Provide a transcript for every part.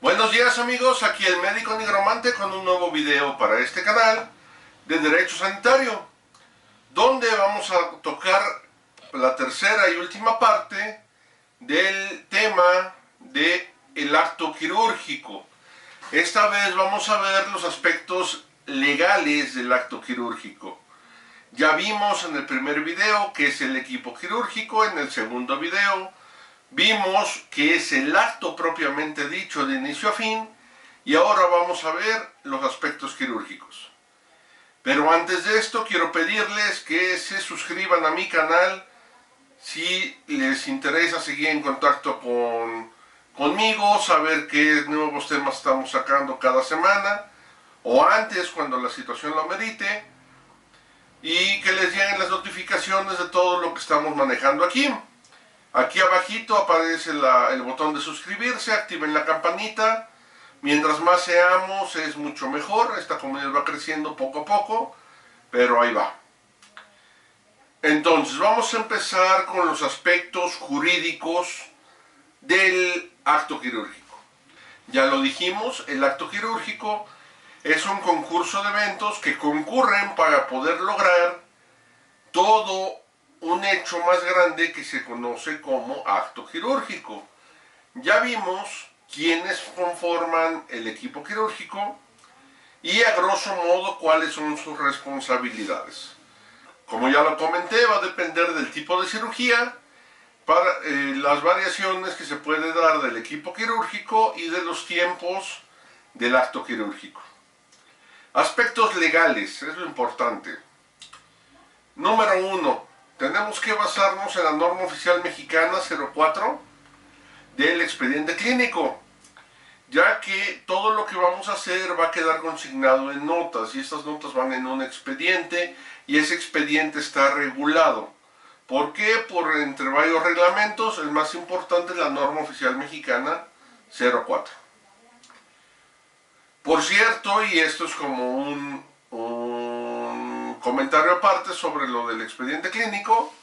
Buenos días amigos, aquí el médico nigromante con un nuevo video para este canal de Derecho Sanitario, donde vamos a tocar la tercera y última parte del tema del acto quirúrgico. Esta vez vamos a ver los aspectos legales del acto quirúrgico. Ya vimos en el primer video qué es el equipo quirúrgico, en el segundo video vimos que es el acto propiamente dicho de inicio a fin, y ahora vamos a ver los aspectos quirúrgicos. Pero antes de esto quiero pedirles que se suscriban a mi canal si les interesa seguir en contacto conmigo, saber qué nuevos temas estamos sacando cada semana, o antes cuando la situación lo merite, y que les lleguen las notificaciones de todo lo que estamos manejando aquí. Aquí abajito aparece el botón de suscribirse, activen la campanita. Mientras más seamos es mucho mejor, esta comunidad va creciendo poco a poco, pero ahí va. Entonces vamos a empezar con los aspectos jurídicos del acto quirúrgico. Ya lo dijimos, el acto quirúrgico es un concurso de eventos que concurren para poder lograr todo un hecho más grande que se conoce como acto quirúrgico. Ya vimos quiénes conforman el equipo quirúrgico y a grosso modo cuáles son sus responsabilidades. Como ya lo comenté, va a depender del tipo de cirugía, para las variaciones que se puede dar del equipo quirúrgico y de los tiempos del acto quirúrgico. Aspectos legales, es lo importante. Número 1. Tenemos que basarnos en la norma oficial mexicana 04 del expediente clínico, ya que todo lo que vamos a hacer va a quedar consignado en notas, y estas notas van en un expediente, y ese expediente está regulado. ¿Por qué? Por entre varios reglamentos, el más importante es la norma oficial mexicana 04. Por cierto, y esto es como un comentario aparte sobre lo del expediente clínico,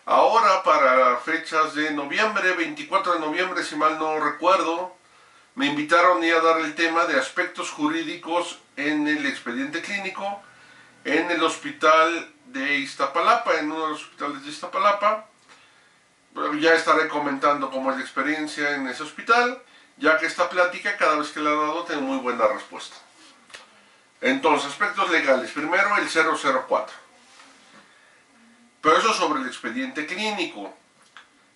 ahora para fechas de noviembre, 24 de noviembre si mal no recuerdo, me invitaron a dar el tema de aspectos jurídicos en el expediente clínico en el hospital de Iztapalapa, en uno de los hospitales de Iztapalapa. Ya estaré comentando cómo es la experiencia en ese hospital, ya que esta plática cada vez que la he dado tengo muy buena respuesta. Entonces, aspectos legales. Primero el 004. Pero eso sobre el expediente clínico.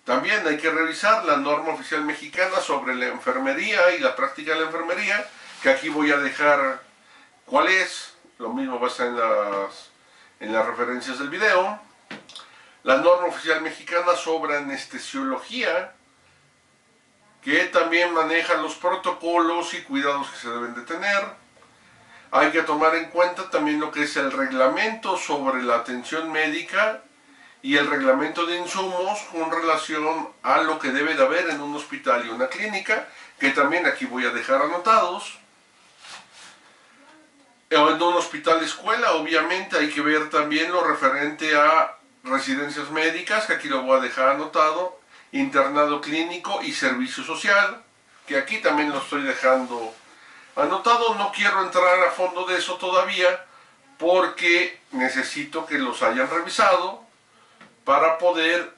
También hay que revisar la norma oficial mexicana sobre la enfermería y la práctica de la enfermería, que aquí voy a dejar cuál es. Lo mismo va a estar en las referencias del video. La norma oficial mexicana sobre anestesiología, que también maneja los protocolos y cuidados que se deben de tener. Hay que tomar en cuenta también lo que es el reglamento sobre la atención médica y el reglamento de insumos con relación a lo que debe de haber en un hospital y una clínica, que también aquí voy a dejar anotados. En un hospital escuela, obviamente, hay que ver también lo referente a residencias médicas, que aquí lo voy a dejar anotado, internado clínico y servicio social, que aquí también lo estoy dejando anotado. No quiero entrar a fondo de eso todavía, porque necesito que los hayan revisado para poder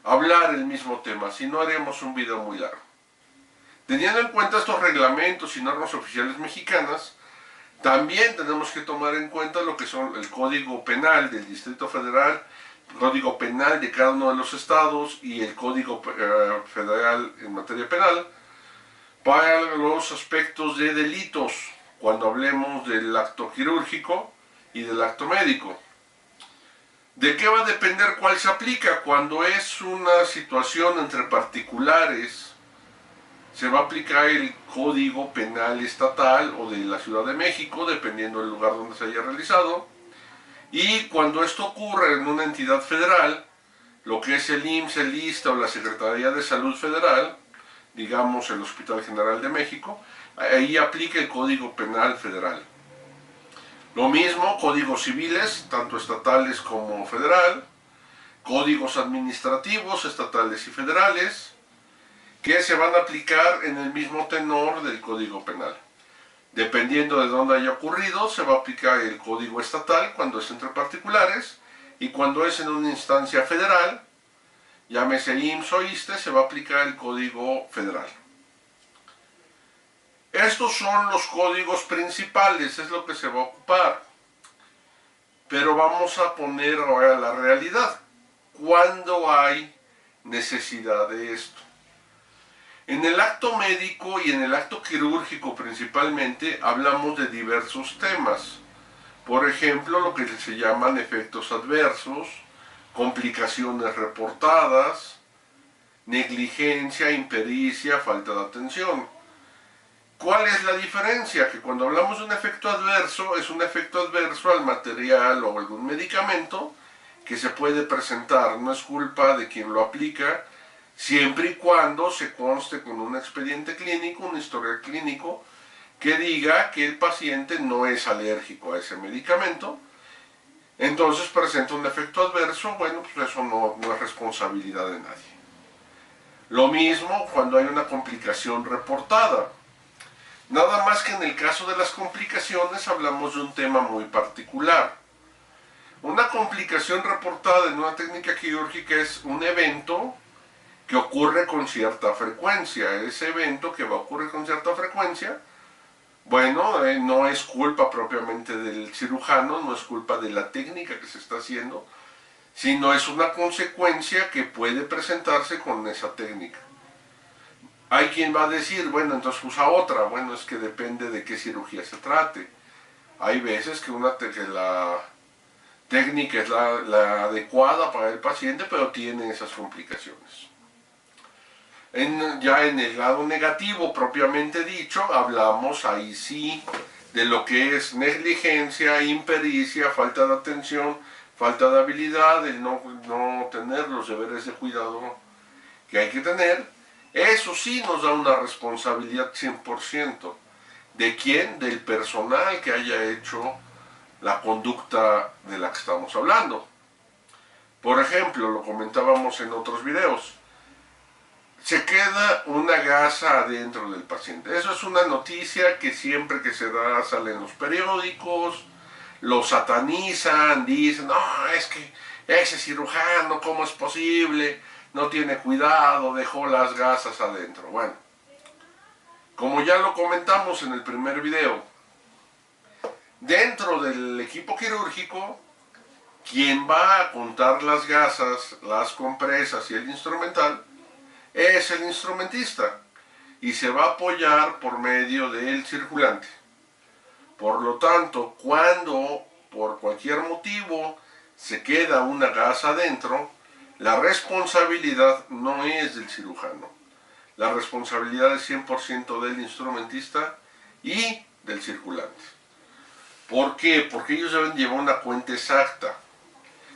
hablar el mismo tema, si no haremos un video muy largo. Teniendo en cuenta estos reglamentos y normas oficiales mexicanas, también tenemos que tomar en cuenta lo que son el Código Penal del Distrito Federal, el Código Penal de cada uno de los estados y el Código Federal en materia penal, para los aspectos de delitos, cuando hablemos del acto quirúrgico y del acto médico. ¿De qué va a depender cuál se aplica? Cuando es una situación entre particulares, se va a aplicar el Código Penal Estatal o de la Ciudad de México, dependiendo del lugar donde se haya realizado. Y cuando esto ocurre en una entidad federal, lo que es el IMSS, el ISSSTE o la Secretaría de Salud Federal, digamos el Hospital General de México, ahí aplica el Código Penal Federal. Lo mismo, códigos civiles, tanto estatales como federal, códigos administrativos estatales y federales, que se van a aplicar en el mismo tenor del Código Penal. Dependiendo de dónde haya ocurrido, se va a aplicar el código estatal cuando es entre particulares, y cuando es en una instancia federal, llámese IMSS o ISSSTE, se va a aplicar el código federal. Estos son los códigos principales, es lo que se va a ocupar. Pero vamos a poner ahora la realidad. ¿Cuándo hay necesidad de esto? En el acto médico y en el acto quirúrgico principalmente hablamos de diversos temas. Por ejemplo, lo que se llaman efectos adversos, complicaciones reportadas, negligencia, impericia, falta de atención. ¿Cuál es la diferencia? Que cuando hablamos de un efecto adverso, es un efecto adverso al material o algún medicamento que se puede presentar. No es culpa de quien lo aplica, siempre y cuando se conste con un expediente clínico, un historial clínico, que diga que el paciente no es alérgico a ese medicamento. Entonces presenta un efecto adverso, bueno, pues eso no es responsabilidad de nadie. Lo mismo cuando hay una complicación reportada. Nada más que en el caso de las complicaciones hablamos de un tema muy particular. Una complicación reportada en una técnica quirúrgica es un evento que ocurre con cierta frecuencia. Ese evento que va a ocurrir con cierta frecuencia, bueno, no es culpa propiamente del cirujano, no es culpa de la técnica que se está haciendo, sino es una consecuencia que puede presentarse con esa técnica. Hay quien va a decir, bueno, entonces usa otra. Bueno, es que depende de qué cirugía se trate. Hay veces que la técnica es la adecuada para el paciente, pero tiene esas complicaciones. Ya en el lado negativo propiamente dicho, hablamos ahí sí de lo que es negligencia, impericia, falta de atención, falta de habilidad, el no tener los deberes de cuidado que hay que tener. Eso sí nos da una responsabilidad 100%. ¿De quién? Del personal que haya hecho la conducta de la que estamos hablando. Por ejemplo, lo comentábamos en otros videos, se queda una gasa adentro del paciente. Eso es una noticia que siempre que se da sale en los periódicos, lo satanizan, dicen, no, es que ese cirujano, ¿cómo es posible? No tiene cuidado, dejó las gasas adentro. Bueno, como ya lo comentamos en el primer video, dentro del equipo quirúrgico, quien va a contar las gasas, las compresas y el instrumental es el instrumentista y se va a apoyar por medio del circulante. Por lo tanto, cuando por cualquier motivo se queda una gasa adentro, la responsabilidad no es del cirujano. La responsabilidad es 100% del instrumentista y del circulante. ¿Por qué? Porque ellos deben llevar una cuenta exacta.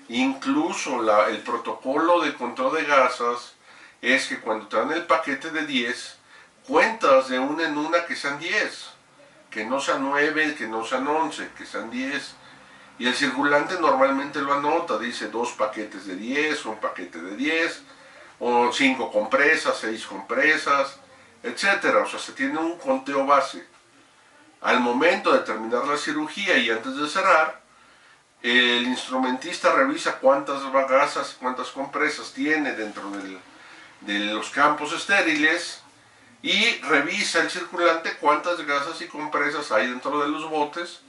Incluso el protocolo de control de gasas es que cuando te dan el paquete de 10, cuentas de una en una que sean 10. Que no sean 9, que no sean 11, que sean 10. Y el circulante normalmente lo anota, dice 2 paquetes de 10, un paquete de 10, o 5 compresas, 6 compresas, etc. O sea, se tiene un conteo base. Al momento de terminar la cirugía y antes de cerrar, el instrumentista revisa cuántas gasas, cuántas compresas tiene dentro de los campos estériles y revisa el circulante cuántas gasas y compresas hay dentro de los botes.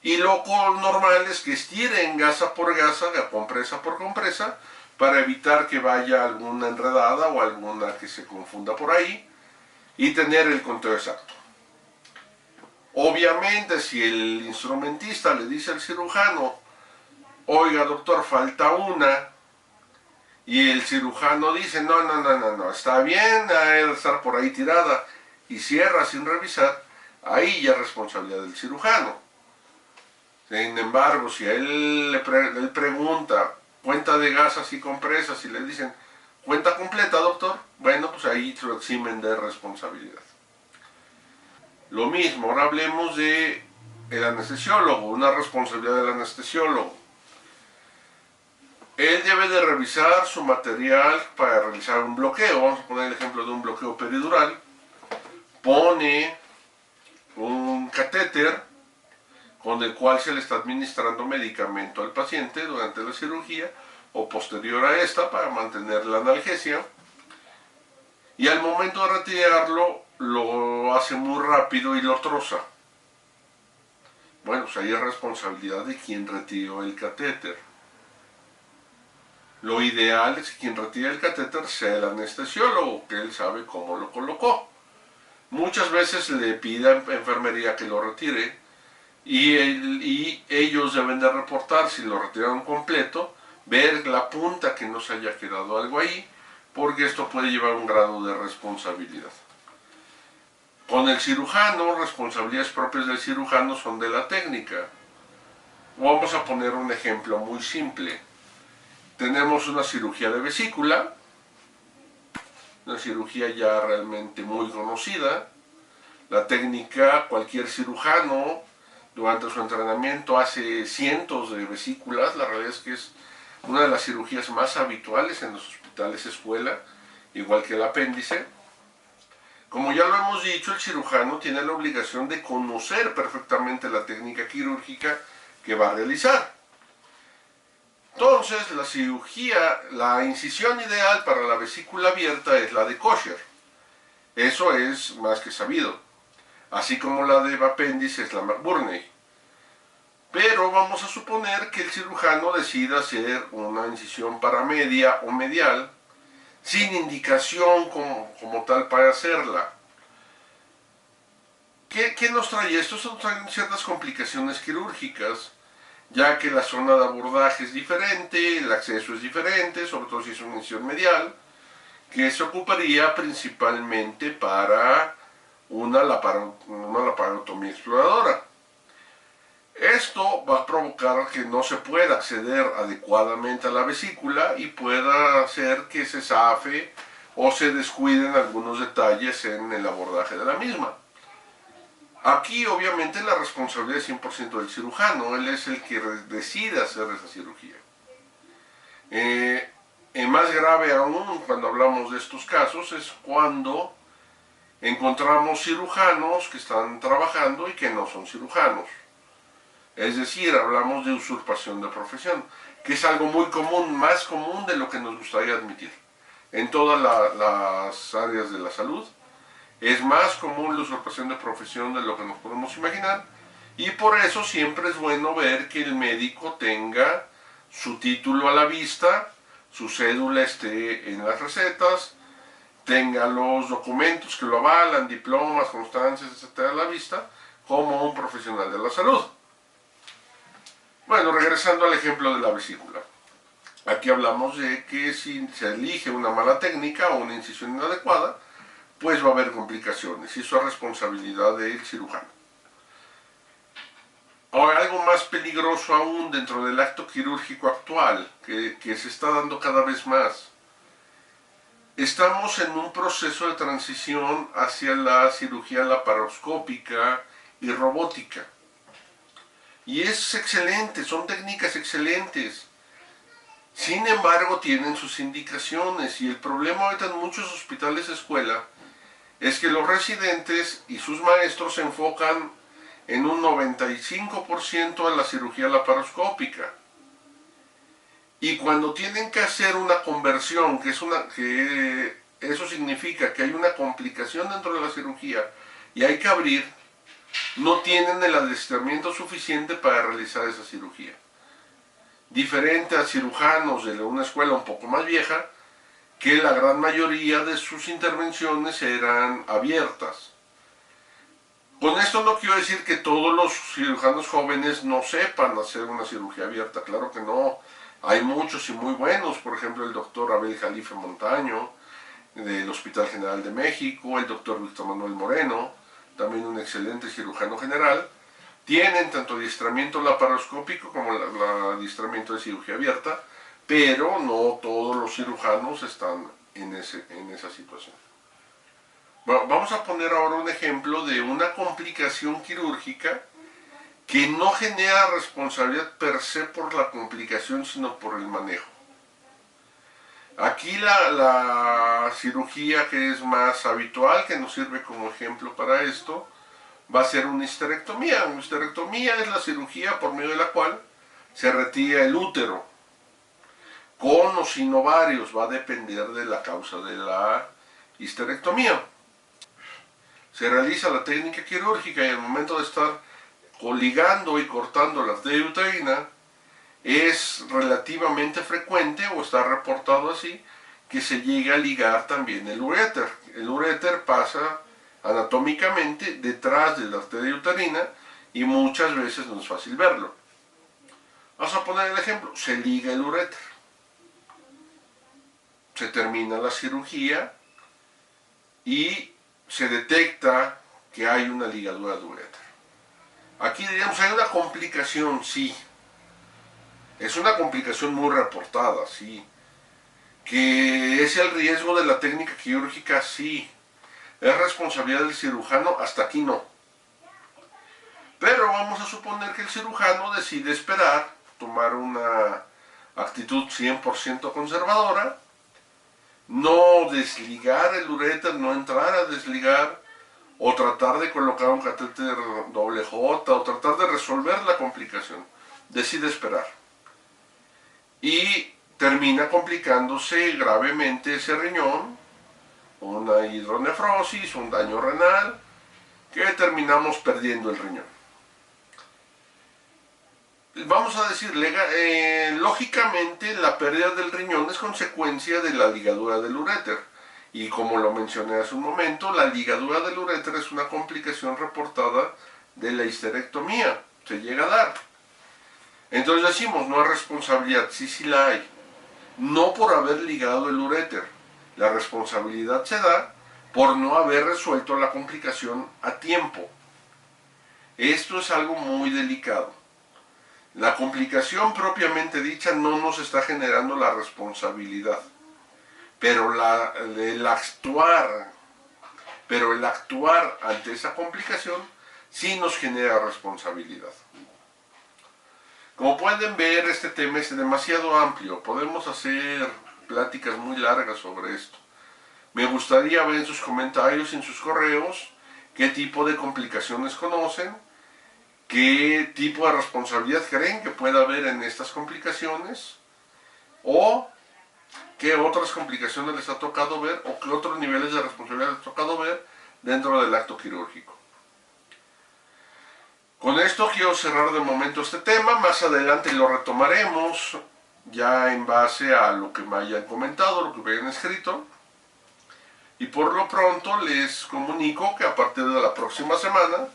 Y lo normal es que estiren gasa por gasa, compresa por compresa, para evitar que vaya alguna enredada o alguna que se confunda por ahí y tener el conteo exacto. Obviamente, si el instrumentista le dice al cirujano, oiga doctor, falta una, y el cirujano dice, no, está bien, debe estar por ahí tirada, y cierra sin revisar, ahí ya es responsabilidad del cirujano. Sin embargo, si a él pregunta cuenta de gasas y compresas y le dicen cuenta completa, doctor, bueno, pues ahí se lo eximen de responsabilidad. Lo mismo, ahora hablemos de el anestesiólogo, una responsabilidad del anestesiólogo. Él debe de revisar su material para realizar un bloqueo. Vamos a poner el ejemplo de un bloqueo peridural. Pone un catéter con el cual se le está administrando medicamento al paciente durante la cirugía o posterior a esta para mantener la analgesia. Y al momento de retirarlo, lo hace muy rápido y lo troza. Bueno, pues ahí es responsabilidad de quien retiró el catéter. Lo ideal es que quien retire el catéter sea el anestesiólogo, que él sabe cómo lo colocó. Muchas veces le pide a enfermería que lo retire y ellos deben de reportar si lo retiraron completo, ver la punta que no se haya quedado algo ahí, porque esto puede llevar un grado de responsabilidad. Con el cirujano, responsabilidades propias del cirujano son de la técnica. Vamos a poner un ejemplo muy simple. Tenemos una cirugía de vesícula, una cirugía ya realmente muy conocida. La técnica, cualquier cirujano durante su entrenamiento hace cientos de vesículas. La realidad es que es una de las cirugías más habituales en los hospitales escuela, igual que el apéndice. Como ya lo hemos dicho, el cirujano tiene la obligación de conocer perfectamente la técnica quirúrgica que va a realizar. Entonces, la cirugía, la incisión ideal para la vesícula abierta es la de Kocher. Eso es más que sabido. Así como la de apéndice es la McBurney. Pero vamos a suponer que el cirujano decida hacer una incisión paramedia o medial sin indicación como tal para hacerla. ¿Qué nos trae esto? Esto trae ciertas complicaciones quirúrgicas, ya que la zona de abordaje es diferente, el acceso es diferente, sobre todo si es una incisión medial, que se ocuparía principalmente para una laparotomía exploradora. Esto va a provocar que no se pueda acceder adecuadamente a la vesícula y pueda hacer que se zafe o se descuiden algunos detalles en el abordaje de la misma. Aquí obviamente la responsabilidad es 100% del cirujano, él es el que decide hacer esa cirugía. Más grave aún cuando hablamos de estos casos es cuando encontramos cirujanos que están trabajando y que no son cirujanos. Es decir, hablamos de usurpación de profesión, que es algo muy común, más común de lo que nos gustaría admitir. En todas las áreas de la salud es más común la usurpación de profesión de lo que nos podemos imaginar, y por eso siempre es bueno ver que el médico tenga su título a la vista, su cédula esté en las recetas, tenga los documentos que lo avalan, diplomas, constancias, etcétera, a la vista, como un profesional de la salud. Bueno, regresando al ejemplo de la vesícula. Aquí hablamos de que si se elige una mala técnica o una incisión inadecuada, pues va a haber complicaciones y eso es responsabilidad del cirujano. Ahora, algo más peligroso aún dentro del acto quirúrgico actual, que se está dando cada vez más. Estamos en un proceso de transición hacia la cirugía laparoscópica y robótica. Y es excelente, son técnicas excelentes. Sin embargo, tienen sus indicaciones y el problema ahorita en muchos hospitales escuela es que los residentes y sus maestros se enfocan en un 95% en la cirugía laparoscópica. Y cuando tienen que hacer una conversión, que eso significa que hay una complicación dentro de la cirugía y hay que abrir, no tienen el adiestramiento suficiente para realizar esa cirugía. Diferente a cirujanos de una escuela un poco más vieja, que la gran mayoría de sus intervenciones eran abiertas. Con esto no quiero decir que todos los cirujanos jóvenes no sepan hacer una cirugía abierta, claro que no. Hay muchos y muy buenos, por ejemplo el doctor Abel Jalife Montaño, del Hospital General de México, el doctor Víctor Manuel Moreno, también un excelente cirujano general. Tienen tanto adiestramiento laparoscópico como el adiestramiento de cirugía abierta, pero no todos los cirujanos están en esa situación. Bueno, vamos a poner ahora un ejemplo de una complicación quirúrgica que no genera responsabilidad per se por la complicación, sino por el manejo. Aquí la cirugía que es más habitual, que nos sirve como ejemplo para esto, va a ser una histerectomía. Una histerectomía es la cirugía por medio de la cual se retira el útero, con o sin ovarios, va a depender de la causa de la histerectomía. Se realiza la técnica quirúrgica y al momento de estar coligando y cortando la arteria uterina, es relativamente frecuente, o está reportado así, que se llegue a ligar también el uréter. El uréter pasa anatómicamente detrás de la arteria uterina y muchas veces no es fácil verlo. Vamos a poner el ejemplo, se liga el uréter, se termina la cirugía y se detecta que hay una ligadura de uréter. Aquí diríamos, hay una complicación, sí. Es una complicación muy reportada, sí. Que es el riesgo de la técnica quirúrgica, sí. Es responsabilidad del cirujano, hasta aquí no. Pero vamos a suponer que el cirujano decide esperar, tomar una actitud 100% conservadora, no desligar el uréter, no entrar a desligar, o tratar de colocar un catéter doble J, o tratar de resolver la complicación. Decide esperar. Y termina complicándose gravemente ese riñón, una hidronefrosis, un daño renal, que terminamos perdiendo el riñón. Vamos a decir, lógicamente la pérdida del riñón es consecuencia de la ligadura del uréter. Y como lo mencioné hace un momento, la ligadura del uréter es una complicación reportada de la histerectomía. Se llega a dar. Entonces decimos, no hay responsabilidad, sí la hay. No por haber ligado el uréter. La responsabilidad se da por no haber resuelto la complicación a tiempo. Esto es algo muy delicado. La complicación propiamente dicha no nos está generando la responsabilidad. Pero el actuar ante esa complicación sí nos genera responsabilidad. Como pueden ver, este tema es demasiado amplio. Podemos hacer pláticas muy largas sobre esto. Me gustaría ver en sus comentarios y en sus correos qué tipo de complicaciones conocen, qué tipo de responsabilidad creen que pueda haber en estas complicaciones, o qué otras complicaciones les ha tocado ver, o qué otros niveles de responsabilidad les ha tocado ver dentro del acto quirúrgico. Con esto quiero cerrar de momento este tema. Más adelante lo retomaremos ya en base a lo que me hayan comentado, lo que me hayan escrito. Y por lo pronto les comunico que a partir de la próxima semana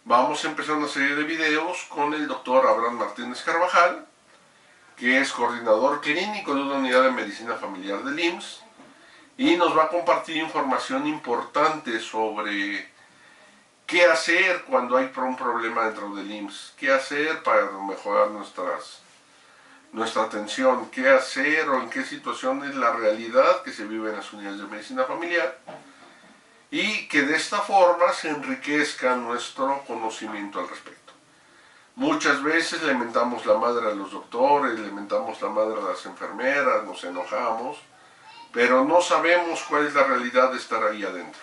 vamos a empezar una serie de videos con el doctor Abraham Martínez Carvajal, que es coordinador clínico de una unidad de medicina familiar del IMSS, y nos va a compartir información importante sobre qué hacer cuando hay un problema dentro del IMSS, qué hacer para mejorar nuestra atención, qué hacer o en qué situación es la realidad que se vive en las unidades de medicina familiar, y que de esta forma se enriquezca nuestro conocimiento al respecto. Muchas veces le mentamos la madre a los doctores, le mentamos la madre a las enfermeras, nos enojamos, pero no sabemos cuál es la realidad de estar ahí adentro.